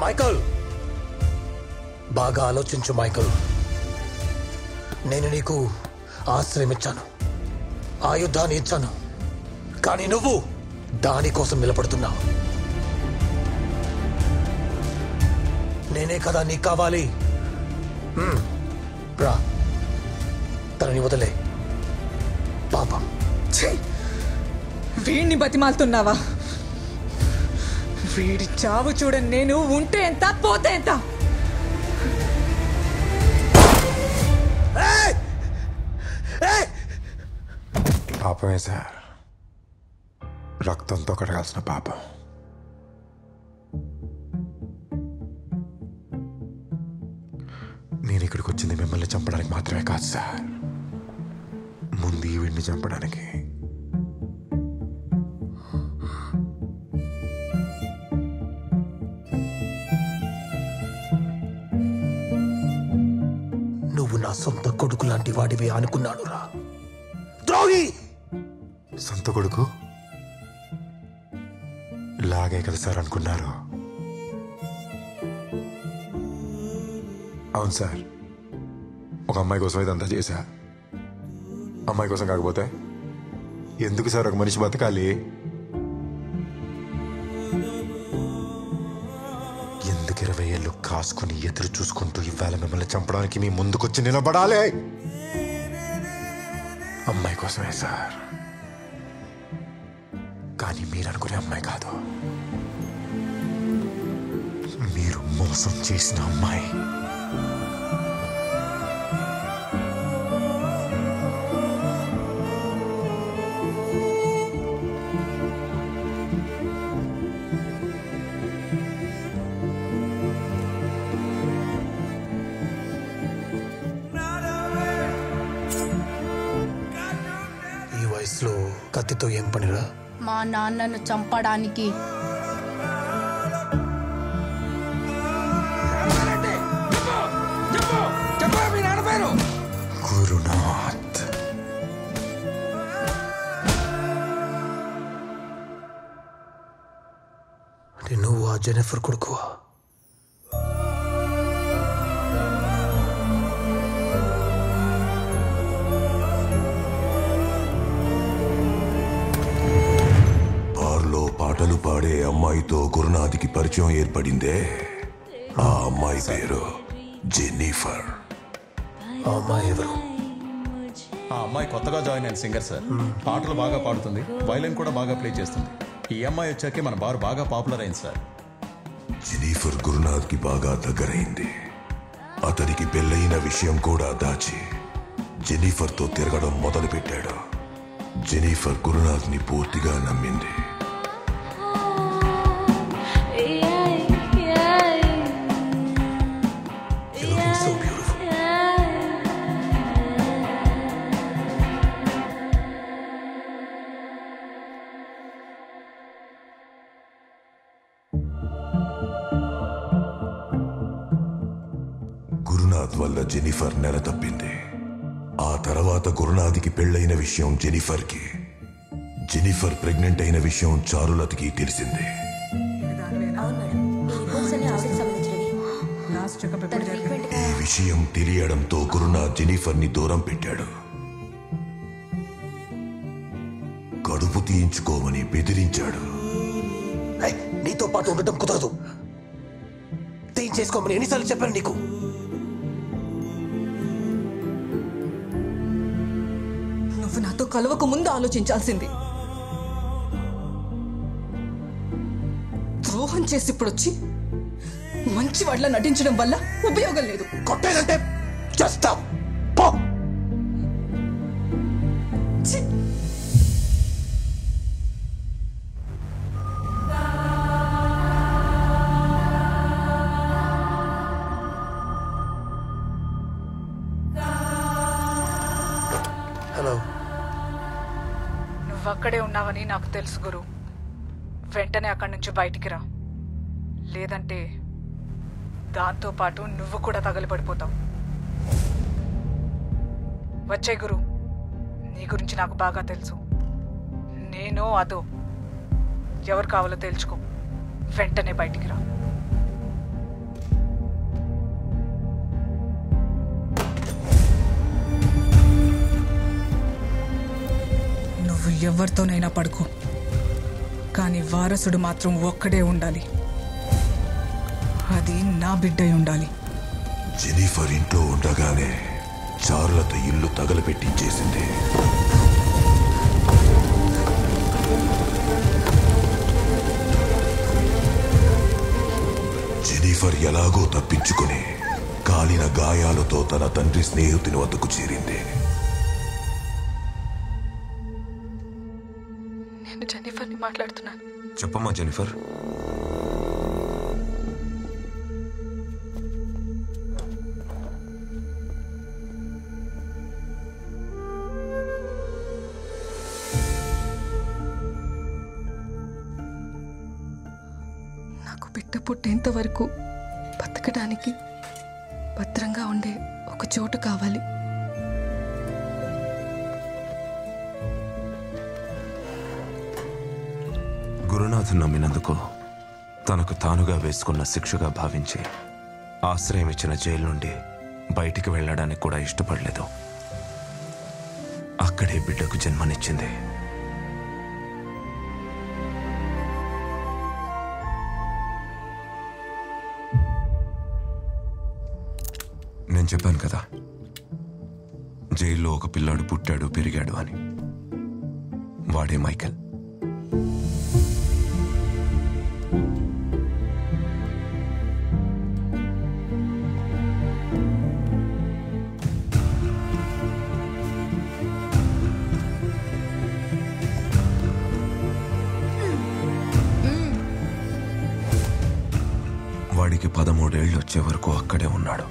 Michael, బాగా ఆలోచించు Michael. నేను నీకు ఆశ్రయం ఇచ్చాను, ఆయుధాన్ని ఇచ్చాను, కానీ నువ్వు దానికోసం నిలబడుతున్నావు. నేనే కదా నీకు కావాలి. రా, తనని వదిలే. పాపం. వీడిని బతిమాలుతున్నావా? వీడి చావు చూడని నేను ఉంటే ఎంత పోతే ఎంత. పాపమే సార్, రక్తంతో కడగాల్సిన పాపం. నేను ఇక్కడికి వచ్చింది మిమ్మల్ని చంపడానికి మాత్రమే కాదు సార్, ముందు ఈ వీడిని చంపడానికి. నువ్వు నా సొంత కొడుకు లాంటి వాడివే అనుకున్నాను రా ద్రోహి. సొంత కొడుకు లాగే కదా సార్ అనుకున్నారు? అవును సార్, ఒక అమ్మాయి కోసం ఇదంతా చేశా. అమ్మాయి కోసం కాకపోతే ఎందుకు సార్ ఒక మనిషి బతకాలి? ఎందుకు 20 ఏళ్ళు కాసుకుని ఎదురు చూసుకుంటూ ఇవాళ మిమ్మల్ని చంపడానికి మీ ముందుకొచ్చి నిలబడాలి? అమ్మాయి కోసమే సార్, కానీ మీరు అనుకునే అమ్మాయి కాదు, మీరు మోసం చేసిన అమ్మాయి. ఈ వయసులో కత్తితో ఏం పనిరా? మా నాన్నను చంపడానికి. గురునాథ్. అంటే నువ్వు ఆ జెనిఫర్ కొడుకువా? పాటలు పాడే అమ్మాయితో గురునాథ్కి పరిచయం ఏర్పడిందే, ఆ అమ్మాయి పేరు జెన్నిఫర్. ఆ అమ్మాయి ఎవరు? ఆ అమ్మాయి కొత్తగా జాయిన్ అయిన సింగర్ సార్. పాటలు బాగా పాడుతుంది, వైలిన్ కూడా బాగా ప్లే చేస్తుంది. ఈ అమ్మాయి వచ్చాకే మన బార్ బాగా పాపులర్ అయింది సార్. జెన్నిఫర్ గురునాథ్కి బాగా దగ్గరైంది. అతనికి పెళ్ళయిన విషయం కూడా దాచి జెన్నిఫర్తో తిరగడం మొదలుపెట్టాడు. జెన్నిఫర్ గురునాథ్ని పూర్తిగా నమ్మింది. గురునాథ్ వల్ల జెన్నిఫర్ నెల తప్పింది. ఆ తర్వాత గురునాథ్కి పెళ్ళైన విషయం జెన్నిఫర్కి, జెన్నిఫర్ ప్రెగ్నెంట్ అయిన విషయం చారులతకి తెలిసింది. ఈ విషయం తెలియడంతో గురునాథ్ జెన్నిఫర్ని దూరం పెట్టాడు. కడుపు తీయించుకోమని బెదిరించాడు. నీతో పాటు ఉండటం కుదరదు. తీయించేసుకోమని ఎన్నిసార్లు చెప్పాను నీకు? నువ్వు నాతో కలవక ముందు ఆలోచించాల్సింది. ద్రోహం చేసి ఇప్పుడొచ్చి మంచి వాళ్ళ నటించడం వల్ల ఉపయోగం లేదు. కొట్టేదంటే చేస్తా పో. హలో. నువ్వక్కడే ఉన్నావని నాకు తెలుసు గురు. వెంటనే అక్కడి నుంచి బయటికి రా, లేదంటే దాంతో పాటు నువ్వు కూడా తగలబడిపోతావు. వచ్చే గురు, నీ గురించి నాకు బాగా తెలుసు. నేను అదో ఎవరు కావాలో తెలుసుకో. వెంటనే బయటికి రా. నువ్వు ఎవరితోనైనా పడుకో, కానీ వారసుడు మాత్రం ఒక్కడే ఉండాలి. అది నా బిడ్డై ఉండాలి. జెనిఫర్ ఇంట్లో ఉండగానే చారులత ఇల్లు తగలపెట్టించేసింది. జెనిఫర్ ఎలాగో తప్పించుకుని కాలిన గాయాలతో తన తండ్రి స్నేహితుని వద్దకు చేరింది. నేను జెన్నిఫర్ని మాట్లాడుతున్నాను. చెప్పమ్మా జెనిఫర్. నాకు బిడ్డ పుట్టేంత వరకు బతకడానికి భద్రంగా ఉండే ఒక చోటు కావాలి. గురునాథన్ నమ్మినందుకు తనకు తానుగా వేసుకున్న శిక్షగా భావించి ఆశ్రయం ఇచ్చిన జైలు నుండి బయటికి వెళ్ళడానికి కూడా ఇష్టపడలేదు. అక్కడే బిడ్డకు జన్మనిచ్చింది. నేను చెప్పాను కదా, జైల్లో ఒక పిల్లాడు పుట్టాడు పెరిగాడు అని. వాడే మైకేల్. వాడికి 13 ఏళ్ళు వచ్చే వరకు అక్కడే ఉన్నాడు.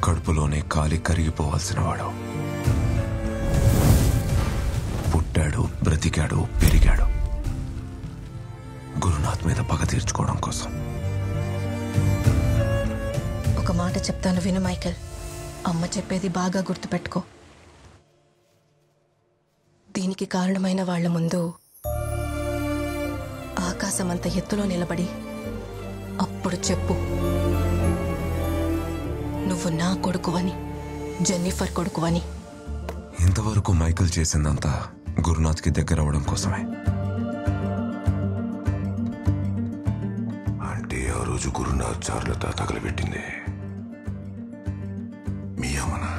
కడుపులోనే కాలి కరిగిపోవాల్సిన వాడు. పుట్టాడు, బ్రతికాడు, పెరిగాడు గురునాథ్ మీద పగ తీర్చుకోవడం కోసం. ఒక మాట చెప్తాను విను మైకేల్. అమ్మ చెప్పేది బాగా గుర్తుపెట్టుకో. దీనికి కారణమైన వాళ్ల ముందు ఆకాశమంత ఎత్తులో నిలబడి అప్పుడు చెప్పు, నువ్వు నా కొడుకువని, జెన్నిఫర్ కొడుకువని. ఇంతవరకు మైకేల్ చేసిందంతా గురునాథ్కి దగ్గర అవడం కోసమే. అంటే ఆ రోజు గురునాథ్ చారులత తగలబెట్టింది మీ అమ్మనా?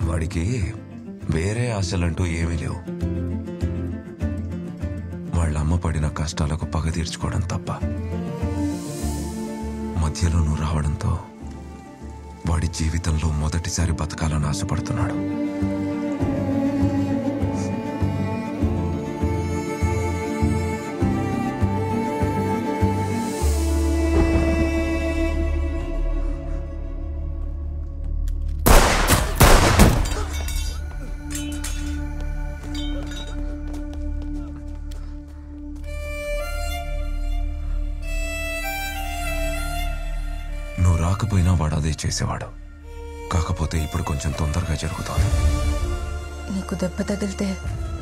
వాడికి వేరే ఆశలంటూ ఏమీ లేవు. వాళ్ళ అమ్మ పడిన కష్టాలకు పగ తీర్చుకోవడం తప్ప. మధ్యలో నువ్వు రావడంతో వాడి జీవితంలో మొదటిసారి బతకాలని ఆశపడుతున్నాడు. నువ్వు రాకపోయినా వాడు అదే చేసేవాడు. కాకపోతే ఇప్పుడు కొంచెం తొందరగా జరుగుతుంది. నీకు దెబ్బ తగిలితే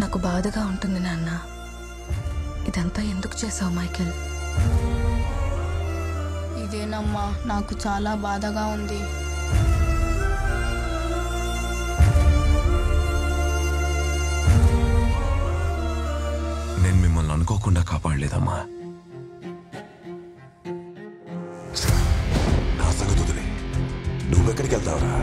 నాకు బాధగా ఉంటుంది నాన్న. ఇదంతా ఎందుకు చేసావు మైకేల్? ఇదేనమ్మా, నాకు చాలా బాధగా ఉంది. నేను మిమ్మల్ని అనుకోకుండా కాపాడలేదమ్మా. నా సంగతి వదిలే, నువ్వెక్కడికి వెళ్తావురా?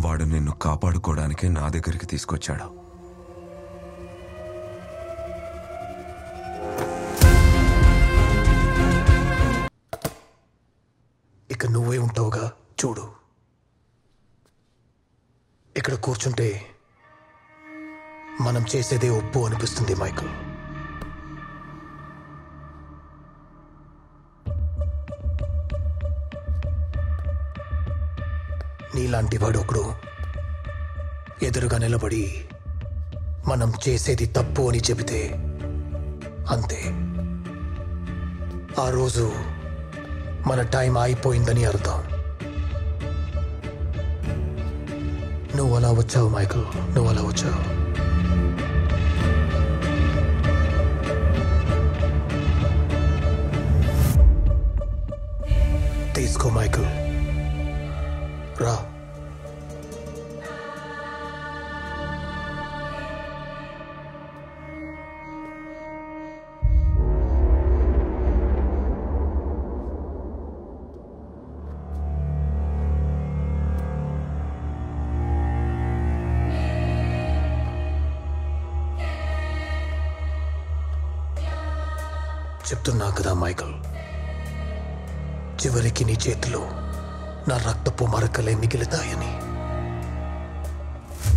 వాడు నిన్ను కాపాడుకోవడానికే నా దగ్గరికి తీసుకొచ్చాడు. ఇక నువ్వే ఉంటావుగా, చూడు. ఇక్కడ కూర్చుంటే మనం చేసేదే ఒప్పు అనిపిస్తుంది మైకేల్. నీలాంటి వాడు ఒకడు ఎదురుగా నిలబడి మనం చేసేది తప్పు అని చెబితే అంతే, ఆ రోజు మన టైం అయిపోయిందని అర్థం. నువ్వు అలా వచ్చావు మైకల్, నువ్వు అలా వచ్చావు. తీసుకో మైకల్, రా. చెప్తున్నా కదా మైకల్, చివరికి నీ చేతిలో నా రక్తపు మరకలే మిగులుతాయని.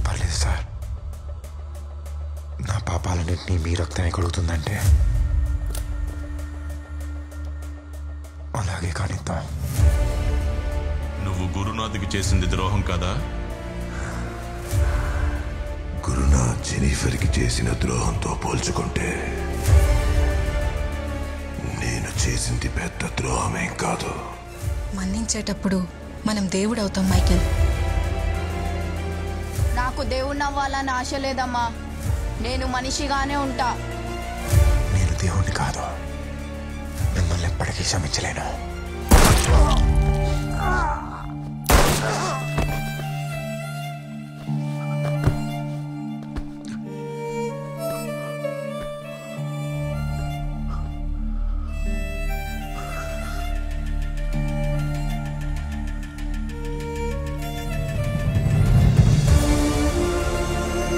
పర్లేదు సార్, నా పాపాలన్నింటినీ మీ రక్తమే కడుగుతుందంటే అలాగే కానిద్దాం. నువ్వు గురునాథ్కి చేసింది ద్రోహం కదా? గురునాథ్ జెనిఫర్కి చేసిన ద్రోహంతో పోల్చుకుంటే నేను చేసింది పెద్ద ద్రోహమేం కాదు. మన్నించేటప్పుడు మనం దేవుడు అవుతాం మైకేల్. నాకు దేవుణ్ణి అవ్వాలని ఆశ లేదమ్మా. నేను మనిషిగానే ఉంటా. నేను దేవుణ్ణి కాదు, మిమ్మల్ని ఎప్పటికీ క్షమించలేను.